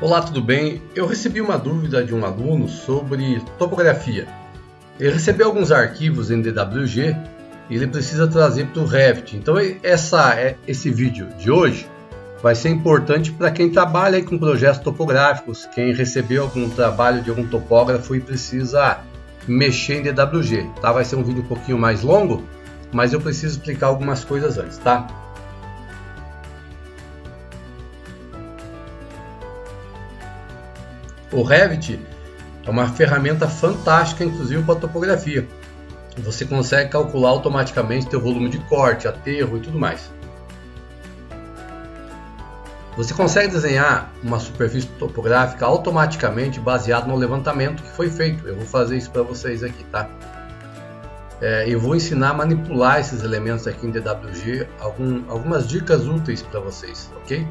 Olá, tudo bem? Eu recebi uma dúvida de um aluno sobre topografia. Ele recebeu alguns arquivos em DWG e ele precisa trazer para o Revit. Então esse vídeo de hoje vai ser importante para quem trabalha aí com projetos topográficos, quem recebeu algum trabalho de algum topógrafo e precisa mexer em DWG. Tá? Vai ser um vídeo um pouquinho mais longo, mas eu preciso explicar algumas coisas antes, tá? O Revit é uma ferramenta fantástica, inclusive para topografia. Você consegue calcular automaticamente seu volume de corte, aterro e tudo mais. Você consegue desenhar uma superfície topográfica automaticamente baseado no levantamento que foi feito. Eu vou fazer isso para vocês aqui, tá? Eu vou ensinar a manipular esses elementos aqui em DWG, algumas dicas úteis para vocês, ok?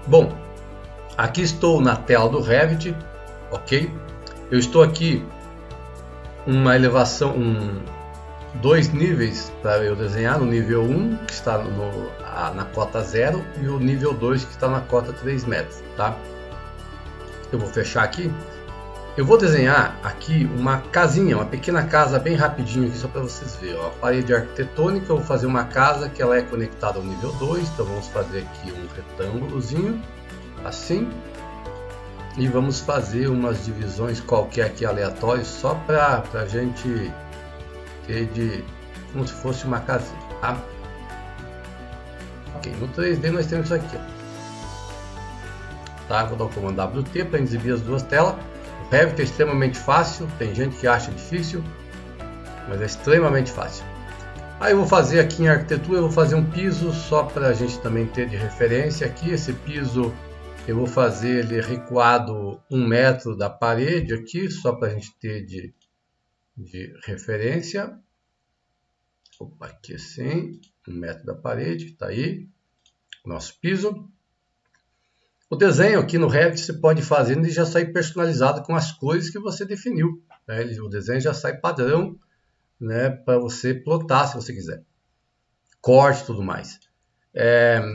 Bom, aqui estou na tela do Revit, ok? Eu estou aqui uma elevação, dois níveis para eu desenhar, no nível 1 que está na cota 0 e o nível 2 que está na cota 3 metros, tá? Eu vou fechar aqui. Eu vou desenhar aqui uma casinha, uma pequena casa bem rapidinho aqui só para vocês verem, ó. Parede arquitetônica, eu vou fazer uma casa que ela é conectada ao nível 2, então vamos fazer aqui um retângulozinho, assim. E vamos fazer umas divisões qualquer aqui aleatórias só para a gente ter como se fosse uma casinha, tá? Ok, no 3D nós temos isso aqui, ó. Tá? Vou dar o comando WT para exibir as duas telas. O Revit é extremamente fácil, tem gente que acha difícil, mas é extremamente fácil. Aí eu vou fazer aqui em arquitetura, eu vou fazer um piso só para a gente também ter de referência aqui. Esse piso eu vou fazer ele recuado 1 metro da parede aqui, só para a gente ter de referência. Opa, aqui assim, 1 metro da parede, está aí, nosso piso. O desenho aqui no Revit você pode fazer e já sair personalizado com as cores que você definiu, né? O desenho já sai padrão, né, para você plotar se você quiser. Corte e tudo mais.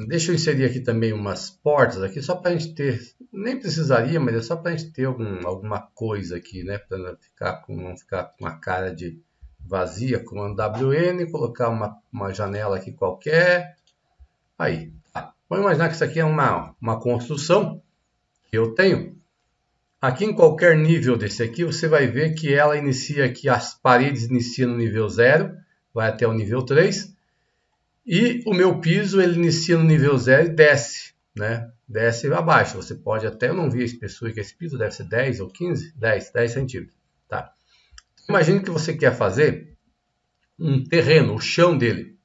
Deixa eu inserir aqui também umas portas aqui, só para a gente ter, nem precisaria, mas é só para a gente ter alguma coisa aqui, né, para não ficar com a cara de vazia. Comando WN, colocar uma janela aqui qualquer, aí, tá. Vamos imaginar que isso aqui é uma construção que eu tenho. Aqui em qualquer nível desse aqui, você vai ver que ela inicia aqui, as paredes iniciam no nível 0, vai até o nível 3. E o meu piso ele inicia no nível 0 e desce, né? Desce abaixo. Você pode até, eu não vi a espessura que esse piso deve ser 10 ou 15, 10 centímetros, tá? Imagine que você quer fazer um terreno, o chão dele,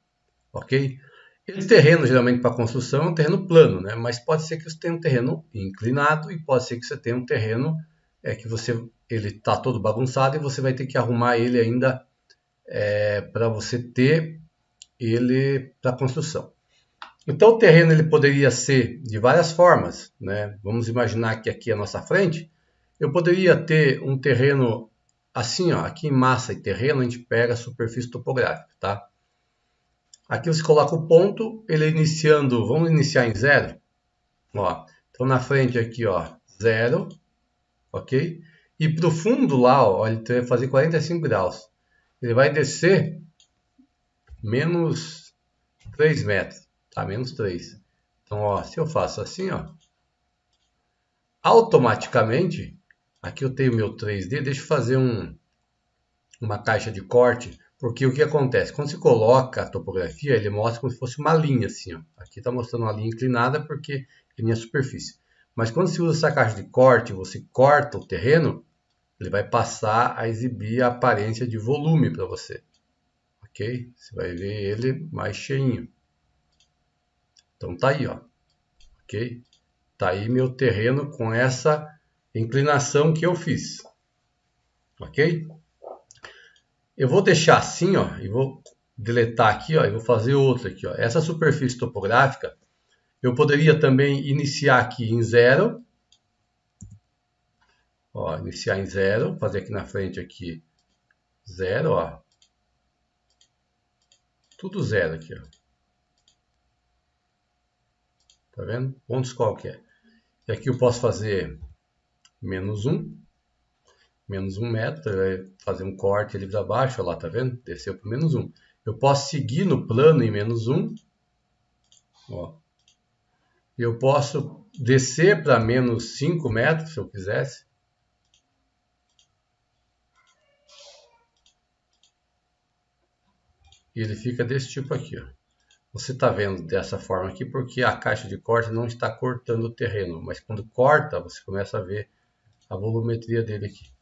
ok? Esse terreno geralmente para construção é um terreno plano, né? Mas pode ser que você tenha um terreno inclinado e pode ser que você tenha um terreno que ele está todo bagunçado e você vai ter que arrumar ele ainda para você ter ele para construção. Então o terreno ele poderia ser de várias formas, né? Vamos imaginar que aqui à nossa frente eu poderia ter um terreno assim, ó, aqui em massa e terreno a gente pega a superfície topográfica, tá? Aqui você coloca o ponto, ele iniciando, vamos iniciar em 0, ó. Então na frente aqui, ó, 0, ok? E para o fundo lá, ó, ele vai fazer 45 graus. Ele vai descer menos 3 metros, tá? Menos 3. Então, ó, se eu faço assim, ó, automaticamente, aqui eu tenho meu 3D, deixa eu fazer uma caixa de corte, porque o que acontece? Quando você coloca a topografia, ele mostra como se fosse uma linha, assim, ó. Aqui está mostrando uma linha inclinada porque é minha superfície. Mas quando você usa essa caixa de corte, você corta o terreno, ele vai passar a exibir a aparência de volume para você. Ok? Você vai ver ele mais cheinho. Então tá aí, ó. Ok? Tá aí meu terreno com essa inclinação que eu fiz. Ok? Eu vou deixar assim, ó, e vou deletar aqui, ó, e vou fazer outra aqui, ó. Essa superfície topográfica, eu poderia também iniciar aqui em 0. Ó, iniciar em 0, fazer aqui na frente aqui 0, ó. Tudo 0 aqui, ó. Tá vendo? Pontos qualquer. E aqui eu posso fazer menos 1 metro, vai fazer um corte ali para baixo, olha lá, tá vendo? Desceu para menos 1. Eu posso seguir no plano em menos 1, ó. Eu posso descer para menos 5 metros, se eu quisesse. E ele fica desse tipo aqui, ó. Você está vendo dessa forma aqui porque a caixa de corte não está cortando o terreno, mas quando corta, você começa a ver a volumetria dele aqui.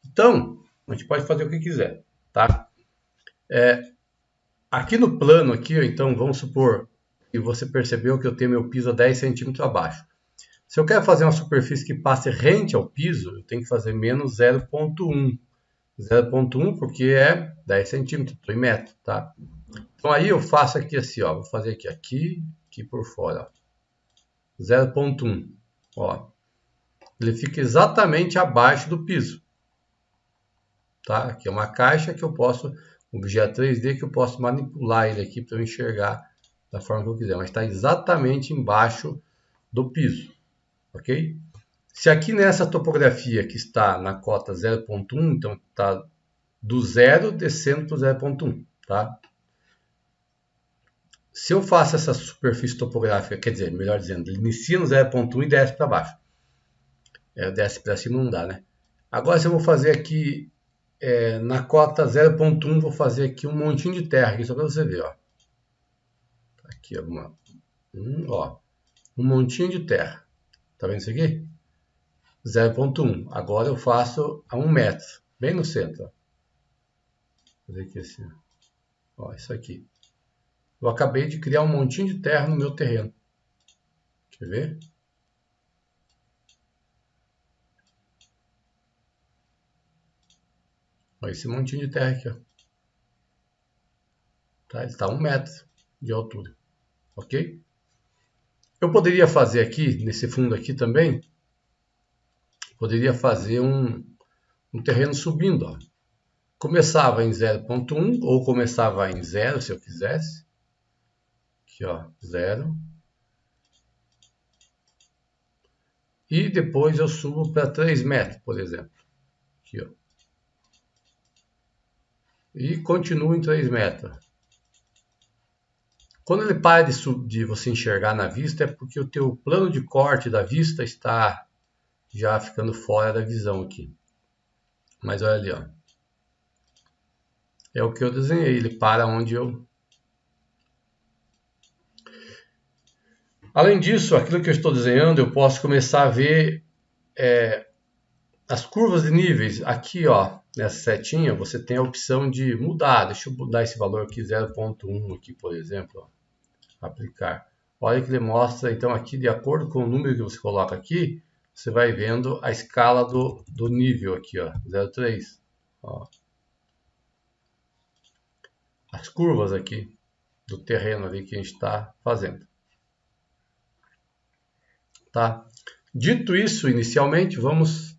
Então, a gente pode fazer o que quiser, tá? Aqui no plano, aqui, então, vamos supor que você percebeu que eu tenho meu piso a 10 centímetros abaixo. Se eu quero fazer uma superfície que passe rente ao piso, eu tenho que fazer menos 0,1. 0,1 porque é 10 centímetros, estou em metro, tá? Então aí eu faço aqui assim, ó, vou fazer aqui por fora, 0,1, ó. Ele fica exatamente abaixo do piso, tá? Aqui é uma caixa que eu posso, um objeto 3D que eu posso manipular ele aqui para eu enxergar da forma que eu quiser, mas está exatamente embaixo do piso, ok? Se aqui nessa topografia que está na cota 0,1, então está do 0 descendo para o 0,1, tá? Se eu faço essa superfície topográfica, quer dizer, melhor dizendo, ele inicia no 0,1 e desce para baixo. Desce para cima não dá, né? Agora se eu vou fazer aqui, na cota 0,1, vou fazer aqui um montinho de terra, aqui, só para você ver, ó. Aqui, ó, um montinho de terra. Tá vendo isso aqui? 0,1. Agora eu faço a 1 metro, bem no centro, ó. Vou fazer aqui assim, ó, isso aqui. Eu acabei de criar um montinho de terra no meu terreno. Quer ver? Olha esse montinho de terra aqui, ó. Tá? Ele está a 1 metro de altura. Ok? Eu poderia fazer aqui, nesse fundo aqui também, poderia fazer um terreno subindo, ó. Começava em 0,1 ou começava em 0, se eu quisesse. Aqui, ó, 0. E depois eu subo para 3 metros, por exemplo. Aqui, ó. E continuo em 3 metros. Quando ele para de você enxergar na vista, é porque o teu plano de corte da vista está já ficando fora da visão aqui. Mas olha ali, ó. É o que eu desenhei, ele para onde eu... Além disso, aquilo que eu estou desenhando, eu posso começar a ver as curvas de níveis. Aqui, ó, nessa setinha, você tem a opção de mudar. Deixa eu mudar esse valor aqui, 0,1 aqui, por exemplo, ó. Aplicar. Olha que ele mostra, então, aqui, de acordo com o número que você coloca aqui, você vai vendo a escala do nível aqui, ó, 0,3. Ó. As curvas aqui do terreno ali que a gente está fazendo. Tá? Dito isso, inicialmente, vamos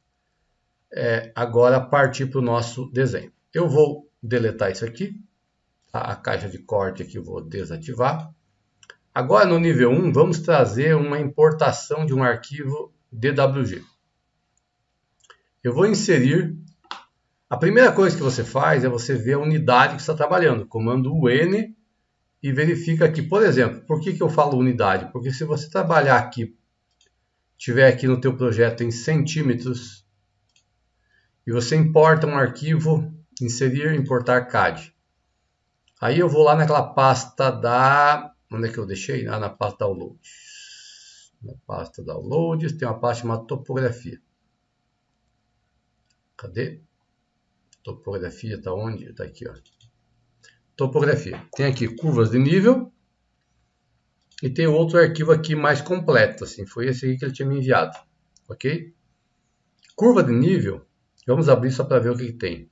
agora partir para o nosso desenho. Eu vou deletar isso aqui, tá? A caixa de corte aqui eu vou desativar. Agora no nível 1, vamos trazer uma importação de um arquivo DWG. Eu vou inserir, a primeira coisa que você faz é você ver a unidade que você está trabalhando, comando UN e verifica aqui, por exemplo, por que eu falo unidade? Porque se você trabalhar aqui, tiver aqui no teu projeto em centímetros, e você importa um arquivo, inserir, importar CAD. Aí eu vou lá naquela pasta da... Onde é que eu deixei? Na pasta Downloads. Na pasta Downloads tem uma pasta chamada Topografia. Cadê? Topografia está onde? Está aqui, ó. Topografia. Tem aqui curvas de nível. E tem outro arquivo aqui mais completo, assim. Foi esse aqui que ele tinha me enviado. Ok? Curva de nível. Vamos abrir só para ver o que tem.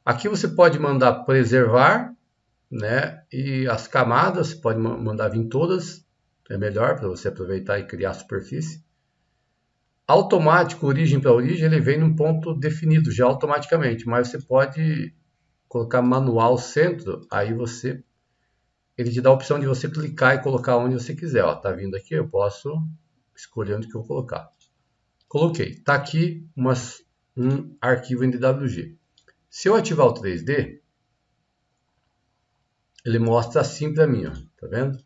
Aqui você pode mandar preservar, né? E as camadas, você pode mandar vir todas. É melhor para você aproveitar e criar a superfície. Automático, origem para origem, ele vem num ponto definido já automaticamente. Mas você pode colocar manual centro, aí ele te dá a opção de você clicar e colocar onde você quiser. Ó, tá vindo aqui, eu posso escolher onde que eu vou colocar. Coloquei. Está aqui um arquivo em DWG. Se eu ativar o 3D, ele mostra assim para mim, ó. Tá vendo?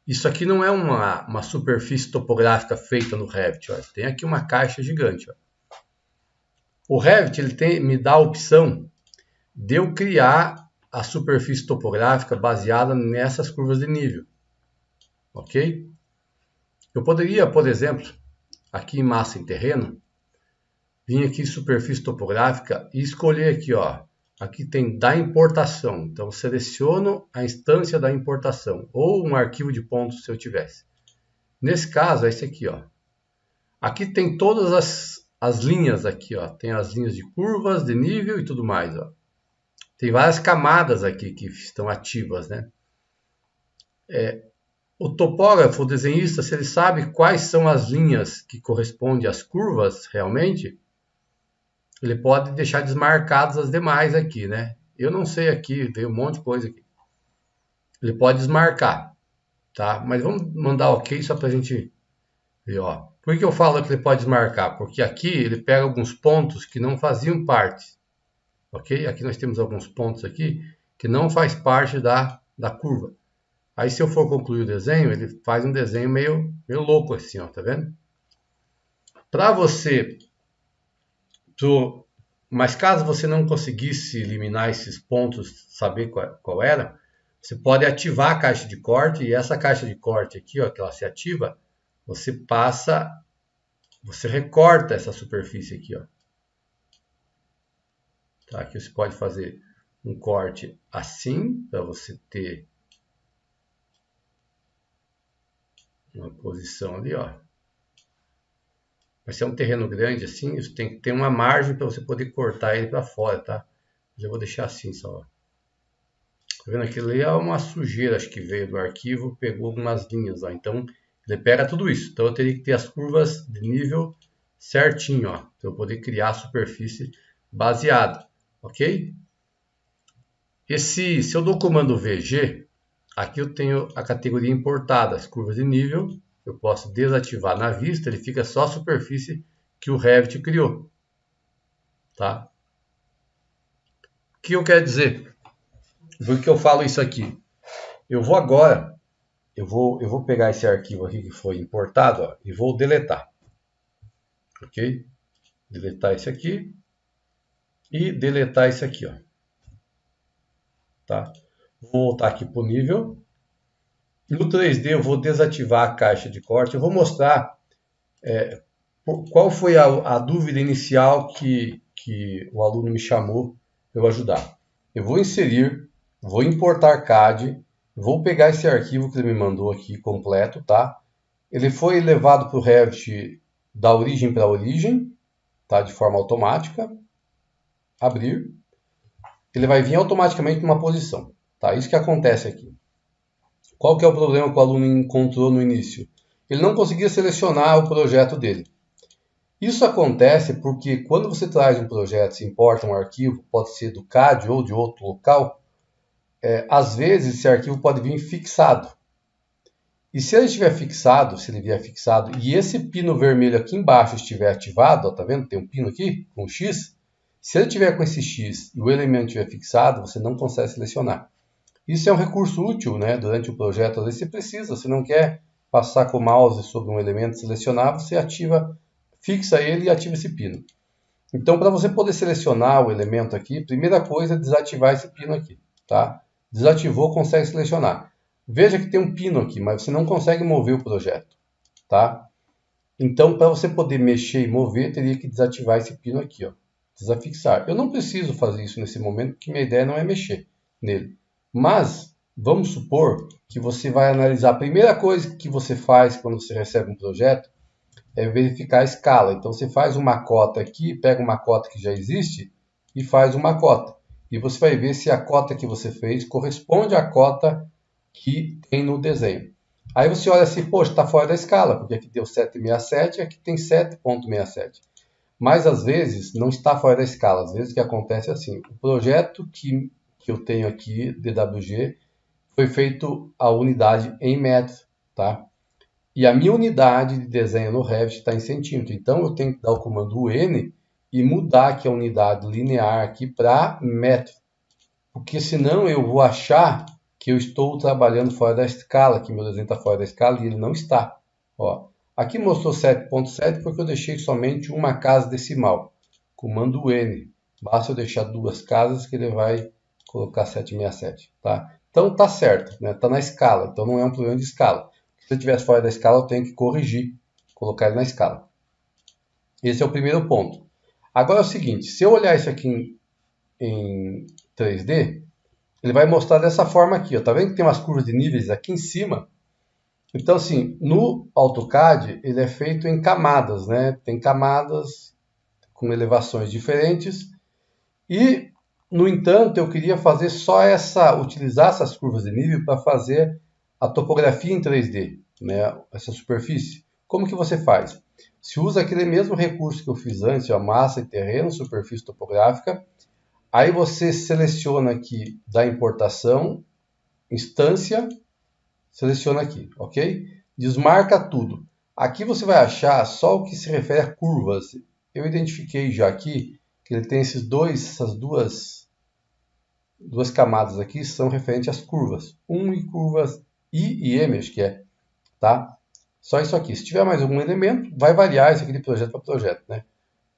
Isso aqui não é uma superfície topográfica feita no Revit. Ó. Tem aqui uma caixa gigante. Ó. O Revit ele me dá a opção de eu criar a superfície topográfica baseada nessas curvas de nível. Ok? Eu poderia, por exemplo, aqui em massa em terreno, vir aqui em superfície topográfica e escolher aqui, ó. Aqui tem da importação. Então, seleciono a instância da importação. Ou um arquivo de pontos se eu tivesse. Nesse caso, é esse aqui, ó. Aqui tem todas as linhas aqui, ó. Tem as linhas de curvas, de nível e tudo mais, ó. Tem várias camadas aqui que estão ativas, né? O topógrafo, o desenhista, se ele sabe quais são as linhas que correspondem às curvas realmente, ele pode deixar desmarcadas as demais aqui, né? Eu não sei aqui, veio um monte de coisa aqui. Ele pode desmarcar, tá? Mas vamos mandar ok só para a gente ver, ó. Por que eu falo que ele pode desmarcar? Porque aqui ele pega alguns pontos que não faziam parte, ok? Aqui nós temos alguns pontos aqui que não faz parte da curva. Aí se eu for concluir o desenho, ele faz um desenho meio louco assim, ó, tá vendo? Para você... Mas caso você não conseguisse eliminar esses pontos, saber qual era, você pode ativar a caixa de corte, e essa caixa de corte aqui, ó, que ela se ativa, você recorta essa superfície aqui, ó. Tá? Aqui você pode fazer um corte assim, para você ter uma posição ali, ó. Vai ser um terreno grande assim, você tem que ter uma margem para você poder cortar ele para fora, tá? Mas eu vou deixar assim só. Tá vendo? Aquilo ali é uma sujeira, acho que veio do arquivo, pegou algumas linhas, ó. Então, ele pega tudo isso. Então, eu teria que ter as curvas de nível certinho, ó. Para eu poder criar a superfície baseada, ok? Se eu dou o comando VG, aqui eu tenho a categoria importada, as curvas de nível. Eu posso desativar na vista, ele fica só a superfície que o Revit criou. Tá? O que eu quero dizer? Por que eu falo isso aqui? Eu vou agora, eu vou pegar esse arquivo aqui que foi importado, ó, e vou deletar. Ok? Deletar esse aqui e deletar esse aqui, ó. Tá? Vou voltar aqui para o nível. No 3D eu vou desativar a caixa de corte. Eu vou mostrar qual foi a dúvida inicial que o aluno me chamou para eu ajudar. Eu vou inserir, vou importar CAD, vou pegar esse arquivo que ele me mandou aqui completo, tá? Ele foi levado para o Revit da origem para a origem, tá? De forma automática. Abrir. Ele vai vir automaticamente numa posição, tá? Isso que acontece aqui. Qual que é o problema que o aluno encontrou no início? Ele não conseguia selecionar o projeto dele. Isso acontece porque quando você traz um projeto, se importa um arquivo, pode ser do CAD ou de outro local, às vezes esse arquivo pode vir fixado. E se ele estiver fixado, se ele vier fixado, e esse pino vermelho aqui embaixo estiver ativado, ó, tá vendo? Tem um pino aqui com X. Se ele tiver com esse X e o elemento estiver fixado, você não consegue selecionar. Isso é um recurso útil, né? Durante o projeto, às vezes você precisa, você não quer passar com o mouse sobre um elemento, selecionar, você fixa ele e ativa esse pino. Então, para você poder selecionar o elemento aqui, primeira coisa é desativar esse pino aqui, tá? Desativou, consegue selecionar. Veja que tem um pino aqui, mas você não consegue mover o projeto, tá? Então, para você poder mexer e mover, teria que desativar esse pino aqui, ó. Desafixar. Eu não preciso fazer isso nesse momento, porque minha ideia não é mexer nele. Mas, vamos supor que você vai analisar. A primeira coisa que você faz quando você recebe um projeto é verificar a escala. Então, você faz uma cota aqui, pega uma cota que já existe e faz uma cota. E você vai ver se a cota que você fez corresponde à cota que tem no desenho. Aí você olha assim, poxa, está fora da escala, porque aqui deu 7,67 e aqui tem 7,67. Mas, às vezes, não está fora da escala. Às vezes, o que acontece é assim, o projeto que eu tenho aqui, DWG, foi feito a unidade em metro, tá? E a minha unidade de desenho no Revit está em centímetro. Então, eu tenho que dar o comando N e mudar aqui a unidade linear aqui para metro. Porque senão eu vou achar que eu estou trabalhando fora da escala, que meu desenho está fora da escala e ele não está. Ó, aqui mostrou 7.7 porque eu deixei somente uma casa decimal. Comando N. Basta eu deixar duas casas que ele vai colocar 767. Tá? Então tá certo, né? Tá na escala, então não é um problema de escala. Se eu estivesse fora da escala, eu tenho que corrigir, colocar ele na escala. Esse é o primeiro ponto. Agora é o seguinte, se eu olhar isso aqui em 3D, ele vai mostrar dessa forma aqui. Ó. Tá vendo que tem umas curvas de níveis aqui em cima? Então, assim, no AutoCAD, ele é feito em camadas, né? Tem camadas com elevações diferentes. E, no entanto, eu queria fazer utilizar essas curvas de nível para fazer a topografia em 3D, né? Essa superfície. Como que você faz? Se usa aquele mesmo recurso que eu fiz antes, a massa e terreno, superfície topográfica. Aí você seleciona aqui da importação, instância, seleciona aqui, ok? Desmarca tudo. Aqui você vai achar só o que se refere a curvas. Eu identifiquei já aqui que ele tem essas duas camadas aqui, são referentes às curvas. E curvas I e M, acho que é, tá? Só isso aqui. Se tiver mais algum elemento, vai variar isso aqui de projeto para projeto, né?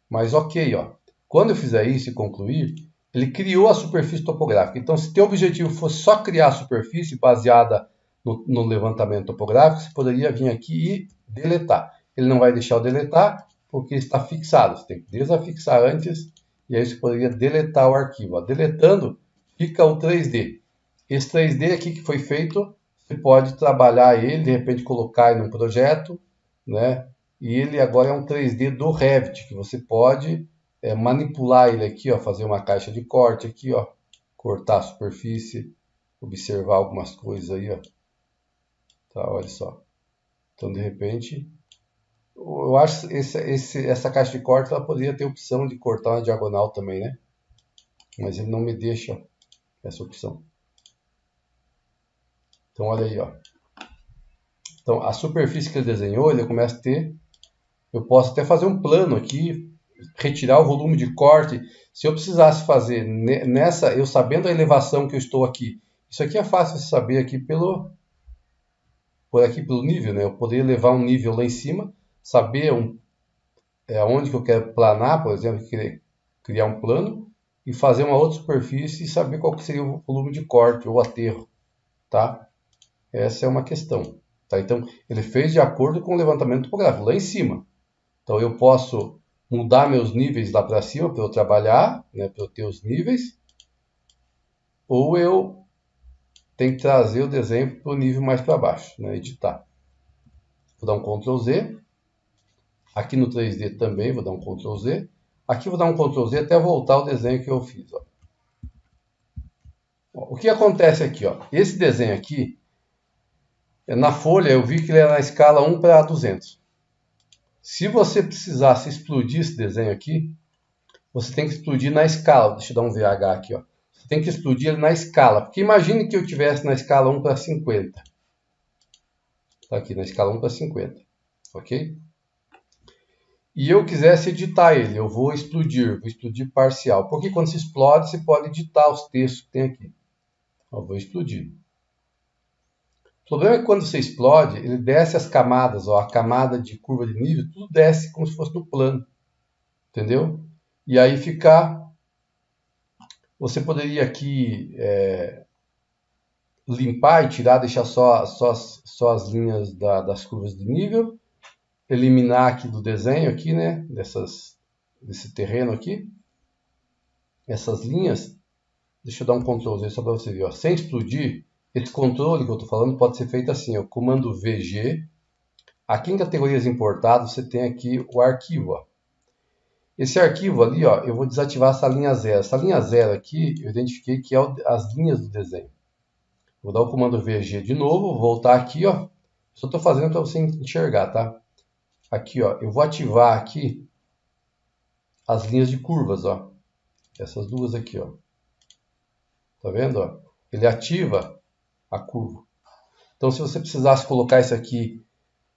Mas ok, ó. Quando eu fizer isso e concluir, ele criou a superfície topográfica. Então, se teu objetivo fosse só criar a superfície baseada no levantamento topográfico, você poderia vir aqui e deletar. Ele não vai deixar eu deletar porque está fixado. Você tem que desafixar antes e aí você poderia deletar o arquivo. Ó, deletando, fica o 3D. Esse 3D aqui que foi feito, você pode trabalhar ele, de repente colocar ele num projeto, né? E ele agora é um 3D do Revit, que você pode manipular ele aqui, ó, fazer uma caixa de corte aqui, ó, cortar a superfície, observar algumas coisas aí, ó. Tá, olha só. Então, de repente, eu acho que essa caixa de corte ela poderia ter opção de cortar na diagonal também, né? Mas ele não me deixa essa opção. Então, olha aí, ó. Então, a superfície que ele desenhou, ele começa a ter... Eu posso até fazer um plano aqui, retirar o volume de corte. Se eu precisasse fazer nessa, eu sabendo a elevação que eu estou aqui, isso aqui é fácil de saber aqui pelo nível, né? Eu poderia levar um nível lá em cima, saber onde que eu quero planar, por exemplo, criar um plano e fazer uma outra superfície e saber qual que seria o volume de corte ou aterro, tá? Essa é uma questão, tá? Então, ele fez de acordo com o levantamento topográfico lá em cima. Então, eu posso mudar meus níveis lá para cima para eu trabalhar, né, para eu ter os níveis, ou eu tenho que trazer o desenho para o nível mais para baixo, né, editar. Vou dar um Ctrl Z. Aqui no 3D também vou dar um Ctrl Z. Aqui vou dar um Ctrl Z até voltar ao desenho que eu fiz. Ó. O que acontece aqui? Ó? Esse desenho aqui, na folha eu vi que ele era na escala 1 para 200. Se você precisasse explodir esse desenho aqui, você tem que explodir na escala. Deixa eu dar um VH aqui. Ó. Você tem que explodir ele na escala. Porque imagine que eu tivesse na escala 1 para 50. Está aqui, na escala 1 para 50. Ok? E eu quisesse editar ele, eu vou explodir parcial. Porque quando se explode, você pode editar os textos que tem aqui. Eu vou explodir. O problema é que quando você explode, ele desce as camadas, ó, a camada de curva de nível, tudo desce como se fosse no plano. Entendeu? E aí fica... Você poderia aqui limpar e tirar, deixar só as linhas das curvas de nível. Eliminar aqui do desenho, aqui, né? Desse terreno aqui. Essas linhas. Deixa eu dar um Ctrl Z só para você ver. Ó. Sem explodir, esse controle que eu estou falando pode ser feito assim. Ó, comando VG. Aqui em categorias importadas, você tem aqui o arquivo. Ó. Esse arquivo ali, ó, eu vou desativar essa linha 0. Essa linha 0 aqui, eu identifiquei que é as linhas do desenho. Vou dar o comando VG de novo, voltar aqui. Ó. Só estou fazendo para você enxergar, tá? Aqui, ó, eu vou ativar aqui as linhas de curvas. Ó. Essas duas aqui. Ó. Tá vendo? Ó? Ele ativa a curva. Então, se você precisasse colocar isso aqui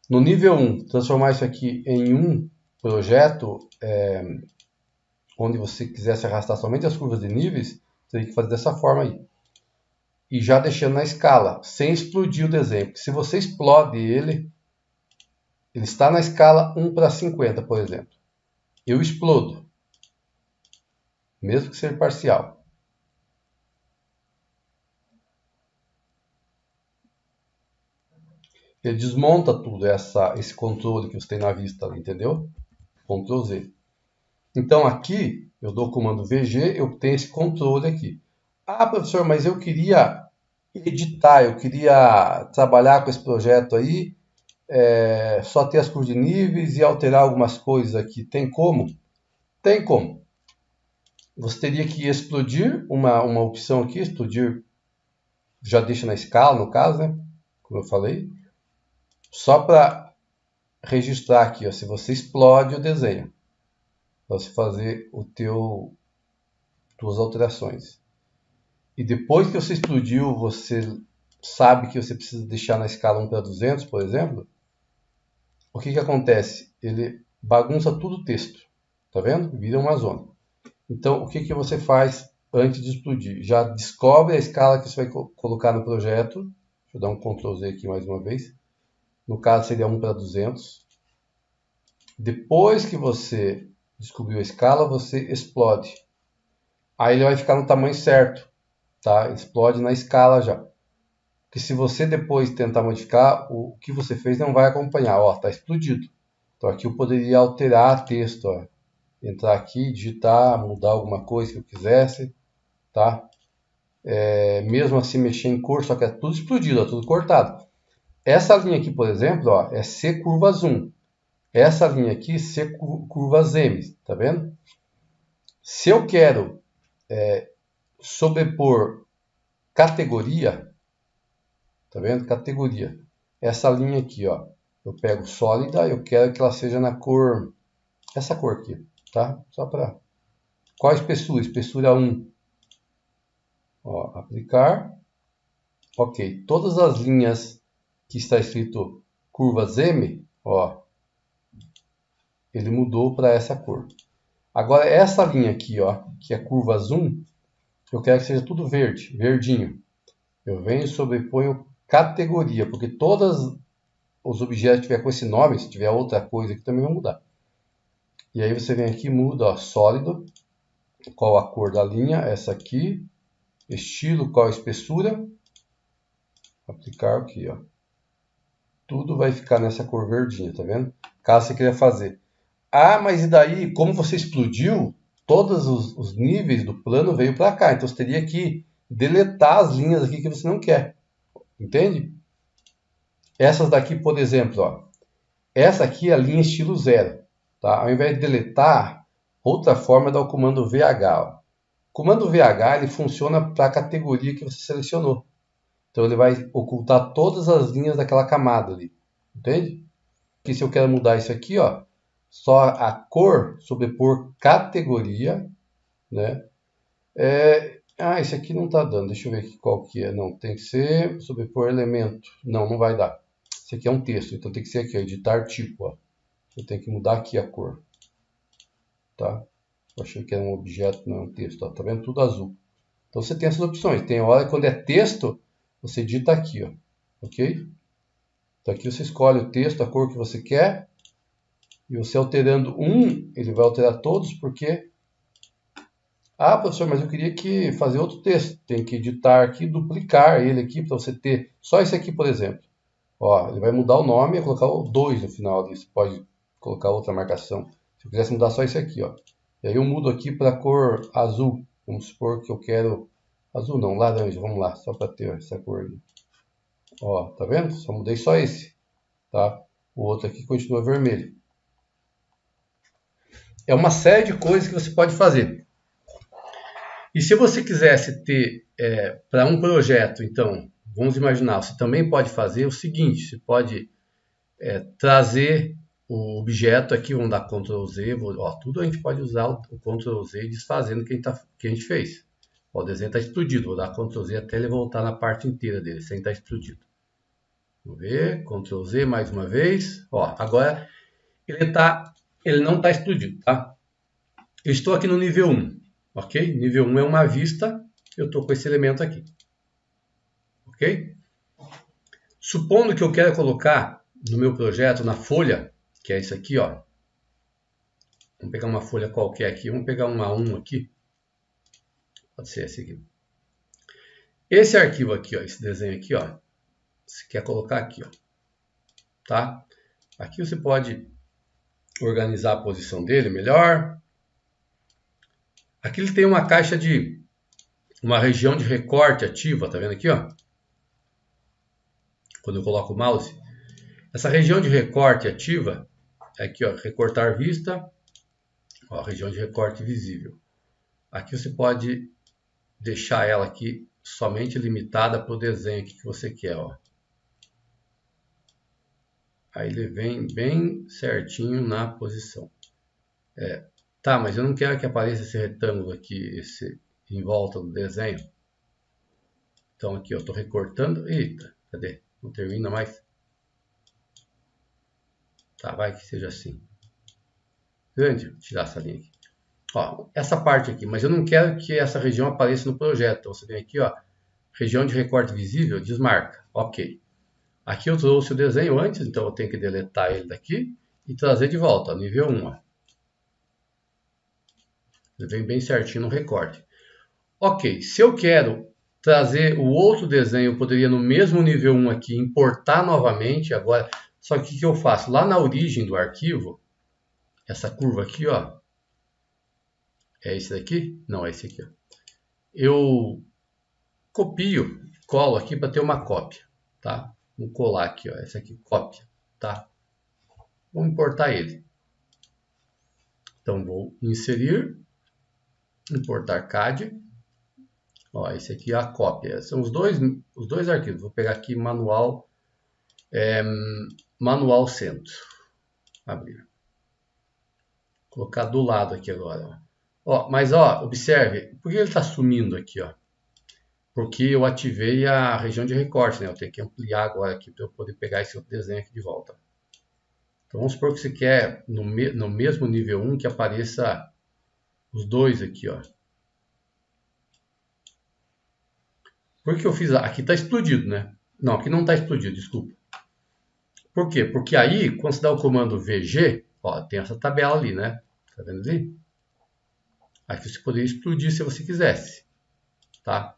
No nível 1, transformar isso aqui em um projeto onde você quisesse arrastar somente as curvas de níveis, você teria que fazer dessa forma aí. E já deixando na escala, sem explodir o desenho. Porque se você explode ele está na escala 1:50, por exemplo. Eu explodo, mesmo que seja parcial. Ele desmonta tudo esse controle que você tem na vista, entendeu? Ctrl Z. Então aqui, eu dou o comando VG, eu tenho esse controle aqui. Ah, professor, mas eu queria editar, eu queria trabalhar com esse projeto aí, só ter as curvas de níveis e alterar algumas coisas aqui. Tem como? Tem como. Você teria que explodir uma opção aqui, explodir, já deixa na escala, no caso, né? Como eu falei. Só para registrar aqui, ó, se você explode o desenho, para você fazer tuas alterações. E depois que você explodiu, você sabe que você precisa deixar na escala 1:200, por exemplo. O que acontece? Ele bagunça tudo o texto, tá vendo? Vira uma zona. Então, o que você faz antes de explodir? Já descobre a escala que você vai colocar no projeto. Deixa eu dar um Ctrl Z aqui mais uma vez. No caso, seria 1:200. Depois que você descobriu a escala, você explode. Aí ele vai ficar no tamanho certo, tá? Explode na escala já. Porque se você depois tentar modificar, o que você fez não vai acompanhar. Ó, tá explodido. Então aqui eu poderia alterar texto, ó. Entrar aqui, digitar, mudar alguma coisa que eu quisesse, tá? Mesmo assim mexer em cor, só que é tudo explodido, ó, tudo cortado. Essa linha aqui, por exemplo, ó, é C curvas 1. Essa linha aqui, C curvas M, tá vendo? Se eu quero sobrepor categoria, tá vendo? Categoria. Essa linha aqui, ó, eu pego sólida, eu quero que ela seja na cor, essa cor aqui, tá? Só para... Qual a espessura? Espessura 1. Ó, aplicar. Ok, todas as linhas que está escrito curvas M, ó, ele mudou para essa cor. Agora, essa linha aqui, ó, que é curvas 1, eu quero que seja tudo verde, verdinho. Eu venho e sobreponho categoria, porque todos os objetos que tiver com esse nome, se tiver outra coisa aqui, também vai mudar. E aí você vem aqui e muda, ó, sólido, qual a cor da linha, essa aqui, estilo, qual a espessura, aplicar aqui, ó. Tudo vai ficar nessa cor verdinha, tá vendo? Caso você queira fazer. Ah, mas e daí, como você explodiu, todos os níveis do plano veio para cá. Então você teria que deletar as linhas aqui que você não quer. Entende? Essas daqui, por exemplo, ó, essa aqui é a linha estilo 0. Tá? Ao invés de deletar, outra forma é dar o comando VH. Ó. O comando VH ele funciona para a categoria que você selecionou. Então ele vai ocultar todas as linhas daquela camada ali. Entende? Porque se eu quero mudar isso aqui, ó, só a cor, sobrepor categoria, né? Esse aqui não está dando. Deixa eu ver aqui qual que é. Não, tem que ser sobrepor elemento. Não, não vai dar. Esse aqui é um texto, então tem que ser aqui, ó, editar tipo. Ó. Eu tenho que mudar aqui a cor. Tá? Eu achei que era um objeto, não é um texto. Ó. Tá vendo? Tudo azul. Então você tem essas opções. Tem hora que quando é texto, você edita aqui. Ó. Ok? Então aqui você escolhe o texto, a cor que você quer. E você alterando um, ele vai alterar todos, porque... Ah, professor, mas eu queria que fazer outro texto. Tem que editar aqui, duplicar ele aqui, para você ter só esse aqui, por exemplo. Ó, ele vai mudar o nome e colocar o 2 no final disso. Pode colocar outra marcação. Se eu quisesse mudar só esse aqui, ó. E aí eu mudo aqui para a cor azul. Vamos supor que eu quero... Azul não, laranja. Vamos lá, só para ter essa cor aí. Ó, tá vendo? Só mudei só esse. Tá? O outro aqui continua vermelho. É uma série de coisas que você pode fazer. E se você quisesse ter para um projeto, então, vamos imaginar, você também pode fazer o seguinte, você pode trazer o objeto aqui, vamos dar Ctrl Z, ó, tudo a gente pode usar o Ctrl Z desfazendo o que a gente fez. Ó, o desenho está explodido, vou dar Ctrl Z até ele voltar na parte inteira dele, sem estar explodido. Vamos ver, Ctrl Z mais uma vez. Ó, agora ele não está explodido, tá? Eu estou aqui no nível 1, ok? Nível 1 é uma vista, eu estou com esse elemento aqui, ok? Supondo que eu quero colocar no meu projeto, na folha, que é isso aqui, ó. Vamos pegar uma folha qualquer aqui, vamos pegar uma 1 aqui. Pode ser esse aqui. Esse arquivo aqui, ó, esse desenho aqui, ó, você quer colocar aqui, ó, tá? Aqui você pode organizar a posição dele melhor. Aqui ele tem uma caixa de uma região de recorte ativa, tá vendo aqui, ó? Quando eu coloco o mouse, essa região de recorte ativa é aqui, ó, recortar vista, ó, região de recorte visível. Aqui você pode deixar ela aqui somente limitada para o desenho que você quer, ó. Aí ele vem bem certinho na posição. Tá, mas eu não quero que apareça esse retângulo aqui, em volta do desenho. Então aqui eu estou recortando. Eita, cadê? Não termina mais. Tá, vai que seja assim. Grande, vou tirar essa linha aqui. Ó, essa parte aqui, mas eu não quero que essa região apareça no projeto. Então você vem aqui, ó, região de recorte visível, desmarca. Ok. Aqui eu trouxe o desenho antes, então eu tenho que deletar ele daqui e trazer de volta, ó, nível 1. Ó. Ele vem bem certinho no recorte. Ok, se eu quero trazer o outro desenho, eu poderia no mesmo nível 1 aqui, importar novamente agora. Só que o que eu faço? Lá na origem do arquivo, essa curva aqui, ó, é esse daqui? Não, é esse aqui, ó. Eu copio, colo aqui para ter uma cópia, tá? Vou colar aqui, ó, essa aqui, cópia, tá? Vou importar ele. Então vou inserir, importar CAD. Ó, esse aqui é a cópia. São os dois arquivos. Vou pegar aqui manual, manual centro. Abrir. Colocar do lado aqui agora. Ó, mas ó, observe, por que ele está sumindo aqui, ó? Porque eu ativei a região de recorte, né? Eu tenho que ampliar agora aqui para eu poder pegar esse outro desenho aqui de volta. Então vamos supor que você quer no mesmo nível 1 que apareça os dois aqui, ó. Por que eu fiz? Aqui está explodido, né? Não, aqui não está explodido, desculpa. Por quê? Porque aí, quando você dá o comando VG, ó, tem essa tabela ali, né? Tá vendo ali? Aqui você poderia explodir se você quisesse, tá?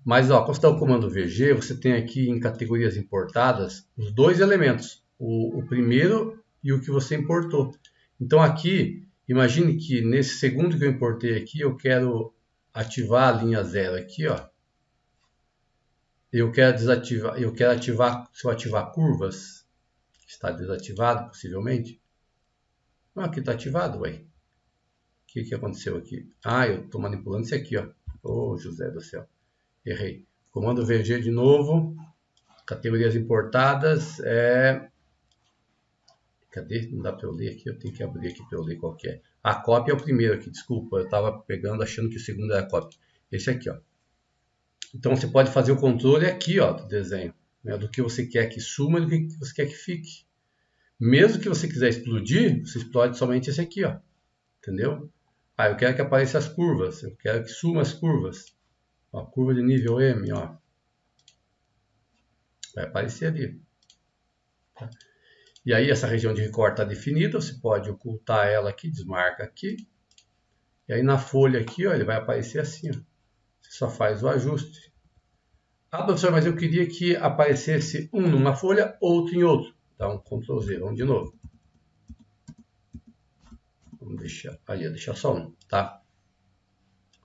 Mas, ó, quando você dá o comando VG, você tem aqui em categorias importadas os dois elementos, o primeiro e o que você importou. Então aqui, imagine que nesse segundo que eu importei aqui, eu quero ativar a linha 0 aqui, ó. Eu quero desativar, se eu ativar curvas, está desativado possivelmente. Não, aqui está ativado, ué. O que aconteceu aqui? Ah, eu estou manipulando isso aqui, ó. Ô, José do céu. Errei. Comando VG de novo. Categorias importadas. Cadê? Não dá para eu ler aqui. Eu tenho que abrir aqui para eu ler qual que é. A cópia é o primeiro aqui. Desculpa, eu estava pegando achando que o segundo era a cópia. Esse aqui, ó. Então você pode fazer o controle aqui, ó, do desenho. Né, do que você quer que suma e do que você quer que fique. Mesmo que você quiser explodir, você explode somente esse aqui, ó. Entendeu? Ah, eu quero que apareça as curvas. Eu quero que suma as curvas. Ó, curva de nível M, ó. Vai aparecer ali. Tá? E aí essa região de recorte está definida. Você pode ocultar ela aqui, desmarca aqui. E aí na folha aqui, ó, ele vai aparecer assim, ó. Você só faz o ajuste. Ah, professor, mas eu queria que aparecesse um numa folha, outro em outro. Então, Ctrl Z, vamos de novo. Vamos deixar, aí, deixar só um, tá?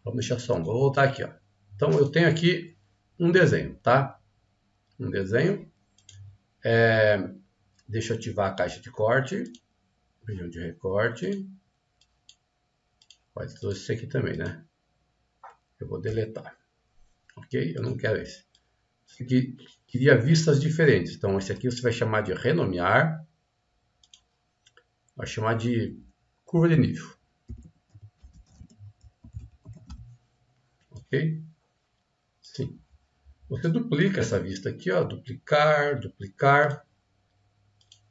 Vamos deixar só um. Vou voltar aqui, ó. Então, eu tenho aqui um desenho, tá? Um desenho. Deixa eu ativar a caixa de corte. Região de recorte. Pode trouxe isso aqui também, né? Eu vou deletar. Ok? Eu não quero esse. Esse aqui queria vistas diferentes. Então, esse aqui você vai chamar de renomear. Vai chamar de curva de nível. Ok? Sim. Você duplica essa vista aqui, ó, duplicar, duplicar,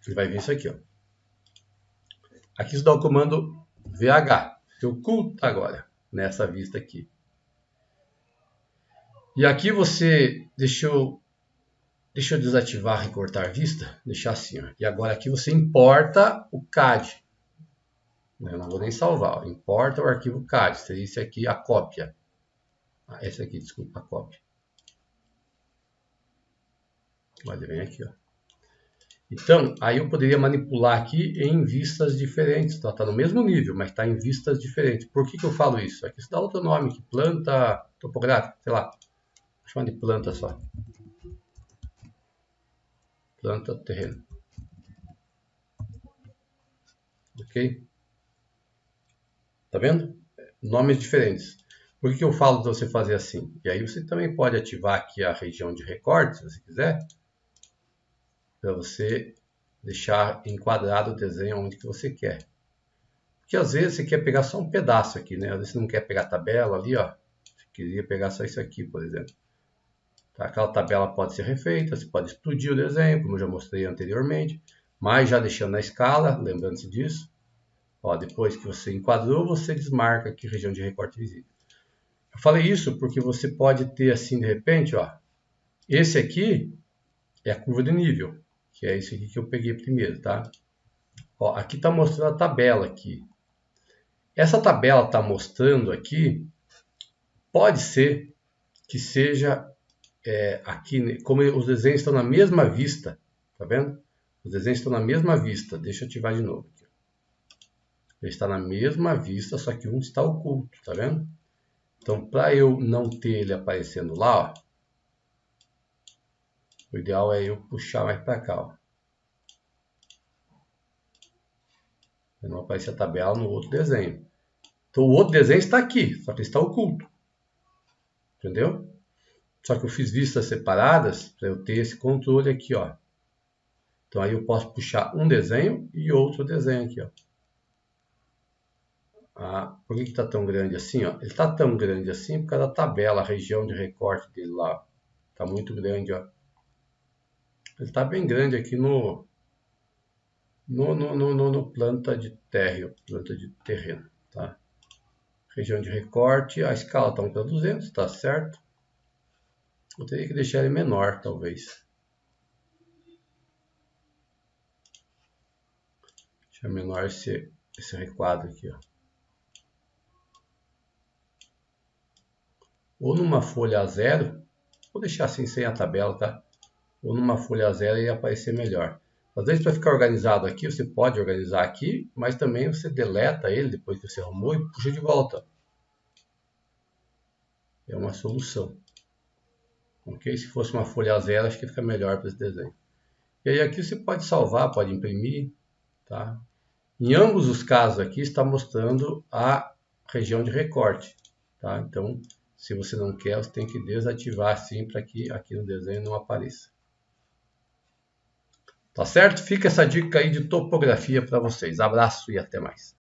e vai vir isso aqui, ó. Aqui você dá o comando VH, se oculta agora nessa vista aqui. E aqui você, deixa eu desativar recortar vista, deixar assim, ó. E agora aqui você importa o CAD. Eu não vou nem salvar, ó. Importa o arquivo CAD, seria esse aqui, a cópia. Esse aqui, desculpa, a cópia. Olha, vem aqui, ó. Então, aí eu poderia manipular aqui em vistas diferentes. Está no mesmo nível, mas está em vistas diferentes. Por que eu falo isso? Aqui você dá outro nome, aqui, planta topográfica, sei lá. Vou chamar de planta só. Planta terreno. Ok? Tá vendo? Nomes diferentes. Por que eu falo de você fazer assim? E aí você também pode ativar aqui a região de recorte, se você quiser, para você deixar enquadrado o desenho onde que você quer. Porque às vezes você quer pegar só um pedaço aqui, né? Às vezes você não quer pegar a tabela ali, ó. Você queria pegar só isso aqui, por exemplo. Tá? Aquela tabela pode ser refeita, você pode explodir o desenho, como eu já mostrei anteriormente, mas já deixando na escala, lembrando-se disso. Ó, depois que você enquadrou, você desmarca aqui região de recorte visível. Eu falei isso porque você pode ter assim, de repente, ó. Esse aqui é a curva de nível, que é esse aqui que eu peguei primeiro, tá? Ó, aqui está mostrando a tabela aqui. Essa tabela está mostrando aqui, pode ser que seja aqui, como os desenhos estão na mesma vista, tá vendo? Os desenhos estão na mesma vista, deixa eu ativar de novo. Aqui. Ele está na mesma vista, só que um está oculto, tá vendo? Então, para eu não ter ele aparecendo lá, ó, o ideal é eu puxar mais para cá, ó. Para não aparecer a tabela no outro desenho. Então, o outro desenho está aqui, só que está oculto. Entendeu? Só que eu fiz vistas separadas para eu ter esse controle aqui, ó. Então, aí eu posso puxar um desenho e outro desenho aqui, ó. Por que está tão grande assim? Ó? Ele está tão grande assim por causa da tabela, a região de recorte dele lá. Está muito grande, ó. Ele está bem grande aqui no planta de terreno, tá? Região de recorte, a escala está 1:200, tá certo? Eu teria que deixar ele menor, talvez. Deixar menor esse requadro aqui, ó. Ou numa folha A0, vou deixar assim sem a tabela, tá? Ou numa folha A0 ia aparecer melhor. Às vezes, para ficar organizado aqui, você pode organizar aqui, mas também você deleta ele depois que você arrumou e puxa de volta. É uma solução. Ok? Se fosse uma folha A0, acho que fica melhor para esse desenho. E aí aqui você pode salvar, pode imprimir, tá? Em ambos os casos aqui está mostrando a região de recorte, tá? Então, se você não quer, você tem que desativar assim para que aqui no desenho não apareça. Tá certo? Fica essa dica aí de topografia para vocês. Abraço e até mais.